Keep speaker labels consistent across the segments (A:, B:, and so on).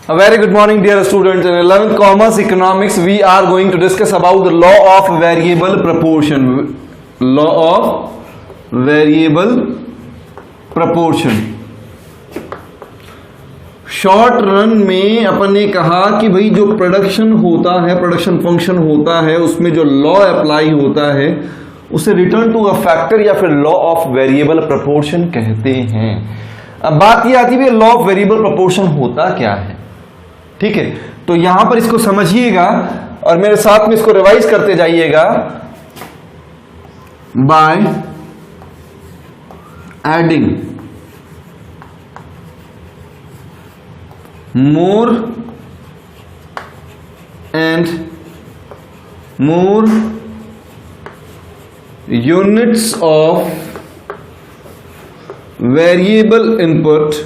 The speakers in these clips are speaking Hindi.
A: A very good morning, dear students. In 11th Commerce Economics, we are going to discuss about the law of variable proportion. Law of variable proportion. Short run में अपन ने कहा कि भाई जो प्रोडक्शन होता है, प्रोडक्शन फंक्शन होता है, उसमें जो लॉ अप्लाई होता है उसे रिटर्न टू अ फैक्टर या फिर लॉ ऑफ वेरिएबल प्रोपोर्शन कहते हैं। अब बात यह आती है लॉ ऑफ वेरिएबल प्रोपोर्शन होता क्या है। ठीक है, तो यहां पर इसको समझिएगा और मेरे साथ में इसको रिवाइज करते जाइएगा। By adding more and more units of variable input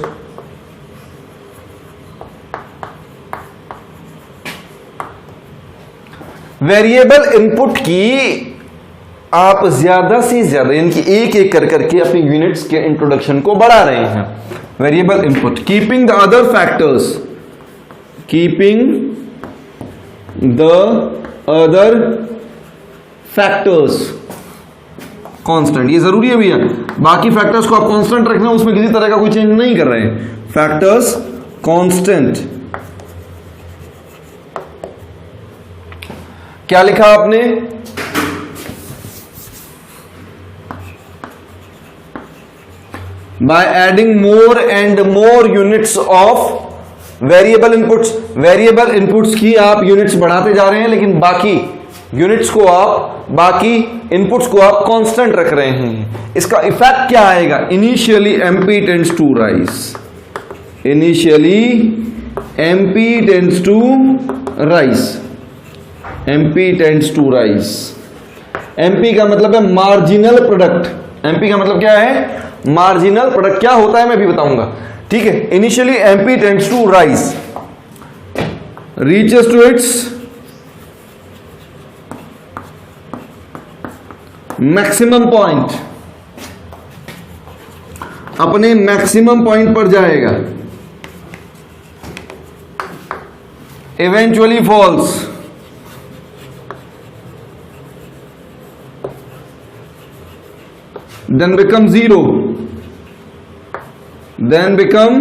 A: variable input की आप ज्यादा से ज्यादा यानी कि एक एक कर करके अपनी यूनिट्स के इंट्रोडक्शन को बढ़ा रहे हैं। Variable input keeping the other factors, keeping the other factors constant. ये जरूरी है भैया, बाकी फैक्टर्स को आप कांस्टेंट रखना, उसमें किसी तरह का कोई चेंज नहीं कर रहे हैं। Factors constant. क्या लिखा आपने? by adding more and more units of variable inputs। variable inputs की आप units बढ़ाते जा रहे हैं, लेकिन बाकी units को आप, बाकी inputs को आप constant रख रहे हैं। इसका इफेक्ट क्या आएगा? initially MP tends to rise, initially MP tends to rise, MP tends to rise। MP का मतलब है मार्जिनल प्रोडक्ट। MP का मतलब क्या है? Marginal product. क्या होता है मैं भी बताऊंगा। ठीक है, initially MP tends to rise, reaches to its maximum point, अपने मैक्सिमम पॉइंट पर जाएगा, eventually falls, then become zero, then become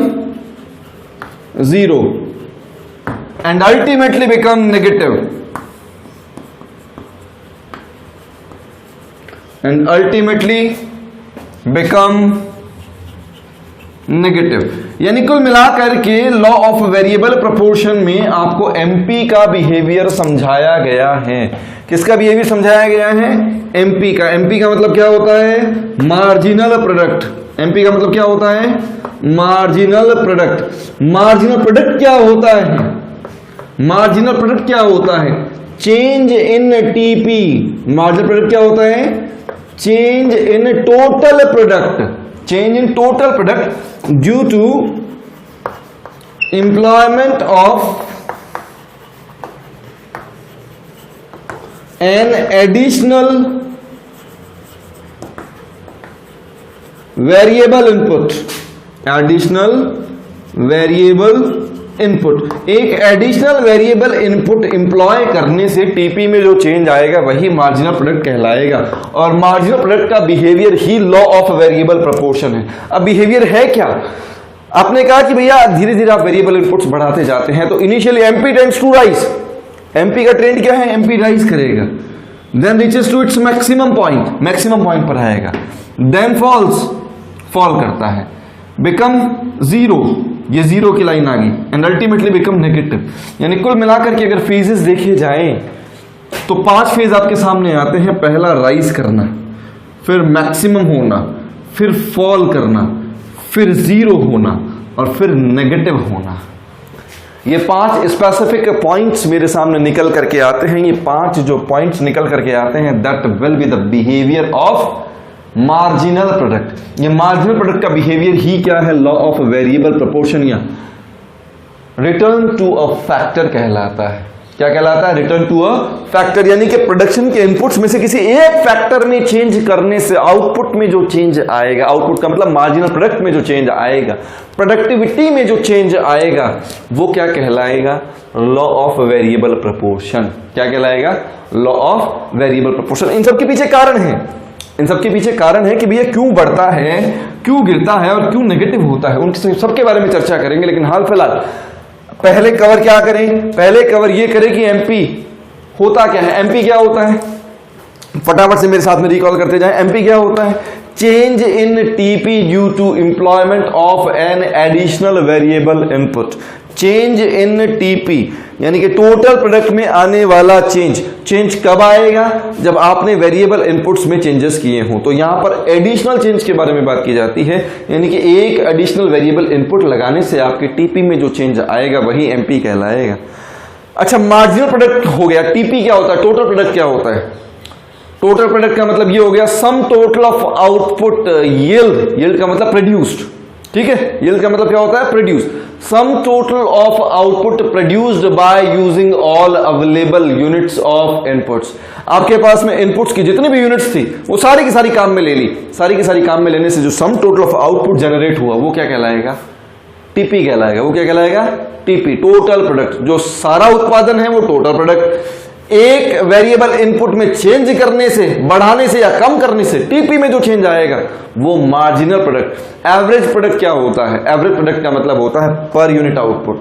A: zero and ultimately become negative, and ultimately become negative. यानी कुल मिलाकर के लॉ ऑफ वेरिएबल प्रोपोर्शन में आपको एमपी का बिहेवियर समझाया गया है। किसका बिहेवियर समझाया गया है? एमपी का। एमपी का मतलब क्या होता है? Marginal product. एमपी का मतलब क्या होता है? Marginal product. मार्जिनल प्रोडक्ट क्या होता है? मार्जिनल प्रोडक्ट क्या होता है? Change in TP. Marginal product क्या होता है? Change in total product. Change in total product due to employment of an additional variable input. Additional variable input, एक एडिशनल वेरिएबल इनपुट इंप्लॉय करने से टीपी में जो चेंज आएगा वही मार्जिनल प्रोडक्ट कहलाएगा। और मार्जिनल प्रोडक्ट का behaviour he law of variable proportion है। अब बिहेवियर है क्या? आपने कहा कि भैया धीरे धीरे आप वेरिएबल इनपुट्स बढ़ाते जाते हैं, तो initially MP tends to rise. MP का ट्रेंड क्या है? एमपी राइज करेगा, then reaches to its maximum point, maximum point पर आएगा, देन फॉल्स, फॉल करता है, बिकम जीरो, ये जीरो की लाइन आ गई, एंड अल्टीमेटली बिकम नेगेटिव। यानी कुल मिलाकर के अगर फेजेस देखे जाएं तो 5 फेज आपके सामने आते हैं। पहला राइज करना, फिर मैक्सिमम होना, फिर फॉल करना, फिर जीरो होना और फिर नेगेटिव होना। ये 5 स्पेसिफिक पॉइंट्स मेरे सामने निकल करके आते हैं। ये 5 जो पॉइंट्स निकल करके आते हैं, that will be the behaviour of marginal product. ये मार्जिनल प्रोडक्ट का बिहेवियर ही क्या है? लॉ ऑफ वेरिएबल प्रोपोर्शन या रिटर्न टू अ फैक्टर कहलाता है। क्या कहलाता है? रिटर्न टू अ फैक्टर, यानी कि प्रोडक्शन के इनपुट्स में से किसी एक फैक्टर में चेंज करने से आउटपुट में जो चेंज आएगा, आउटपुट का मतलब मार्जिनल प्रोडक्ट में जो चेंज आएगा, प्रोडक्टिविटी में जो चेंज आएगा, वो क्या कहलाएगा? Law of variable proportion. क्या कहलाएगा? Law of variable proportion. इन सब के पीछे कारण है, इन सब के पीछे कारण है कि भैया क्यों बढ़ता है, क्यों गिरता है और क्यों नेगेटिव होता है, उन सबके बारे में चर्चा करेंगे। लेकिन हाल फिलहाल पहले कवर क्या करें? पहले कवर ये करें कि एमपी होता क्या है। एमपी क्या होता है? फटाफट से मेरे साथ में रिकॉल करते जाएं। एमपी क्या होता है? Change in TP due to employment of an additional variable input. Change in TP यानी कि टोटल प्रोडक्ट में आने वाला चेंज। चेंज कब आएगा? जब आपने वेरिएबल इनपुट्स में चेंजेस किए हों। तो यहां पर एडिशनल चेंज के बारे में बात की जाती है, यानी कि एक एडिशनल वेरिएबल इनपुट लगाने से आपके टीपी में जो चेंज आएगा वही एमपी कहलाएगा। अच्छा, मार्जिनल प्रोडक्ट हो गया। टीपी क्या होता है? टोटल प्रोडक्ट क्या होता है? टोटल प्रोडक्ट का मतलब ये हो गया sum total of output yield. Yield का मतलब प्रोड्यूस्ड, ठीक है? यील्ड का मतलब क्या होता है? Produce. Sum total of output produced by using all available units of inputs. आपके पास में इनपुट्स की जितनी भी यूनिट्स थी वो सारी की सारी काम में ले ली। सारी की सारी काम में लेने से जो sum total of output generate हुआ वो क्या कहलाएगा? टीपी कहलाएगा। वो क्या कहलाएगा? TP, total product. जो सारा उत्पादन है वो टोटल प्रोडक्ट। एक वेरिएबल इनपुट में चेंज करने से, बढ़ाने से या कम करने से टीपी में जो चेंज आएगा वो मार्जिनल प्रोडक्ट। एवरेज प्रोडक्ट क्या होता है? एवरेज प्रोडक्ट का मतलब होता है पर यूनिट आउटपुट,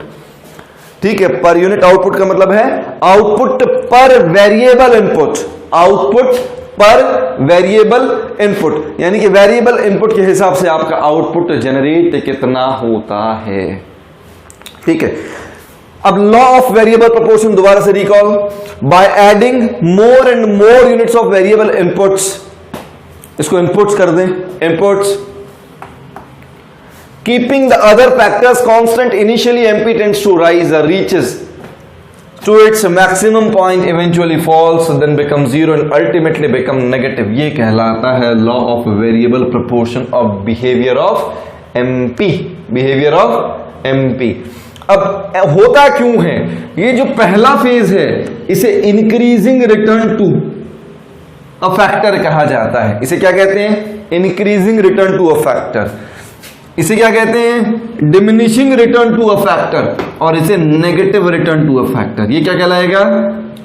A: ठीक है? पर यूनिट आउटपुट का मतलब है आउटपुट पर वेरिएबल इनपुट। आउटपुट पर वेरिएबल इनपुट यानी कि वेरिएबल इनपुट के हिसाब से आपका आउटपुट जनरेट कितना होता है, ठीक है? अब लॉ ऑफ वेरिएबल प्रोपोर्शन दोबारा से recall. By adding more and more units of variable inputs, इसको इनपुट्स कर दें, inputs, keeping the other factors constant, initially MP tends to rise और reaches to its maximum point, eventually falls, then become zero and ultimately become negative. ये कहलाता है law of variable proportion of behaviour of MP. Behaviour of MP. अब होता क्यों है? ये जो पहला फेज है इसे increasing return to a factor कहा जाता है। इसे क्या कहते हैं? Increasing return to a factor. इसे क्या कहते हैं? Diminishing return to a factor. और इसे negative return to a factor. ये क्या कहलाएगा?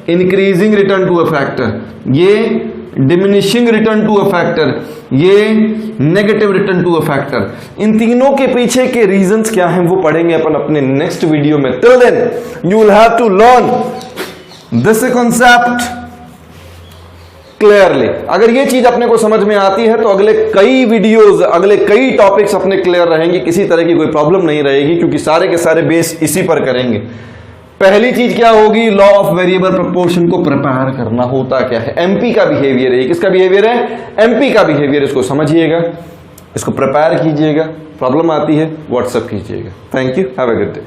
A: Increasing return to a factor, ये diminishing return to a factor, ये negative return to a factor. इन तीनों के पीछे के रीजंस क्या हैं वो पढ़ेंगे अपन अपने नेक्स्ट वीडियो में। Till then you will have to learn this concept clearly. अगर ये चीज अपने को समझ में आती है तो अगले कई वीडियोस, अगले कई टॉपिक्स अपने क्लियर रहेंगे, किसी तरह की कोई प्रॉब्लम नहीं रहेगी, क्योंकि सारे के सारे बेस इसी पर करेंगे। पहली चीज क्या होगी? लॉ ऑफ वेरिएबल प्रोपोर्शन को प्रिपेयर करना। होता क्या है? एमपी का बिहेवियर है। किसका बिहेवियर है? एमपी का बिहेवियर। इसको समझिएगा, इसको प्रिपेयर कीजिएगा, प्रॉब्लम आती है व्हाट्सएप कीजिएगा। Thank you, have a good day.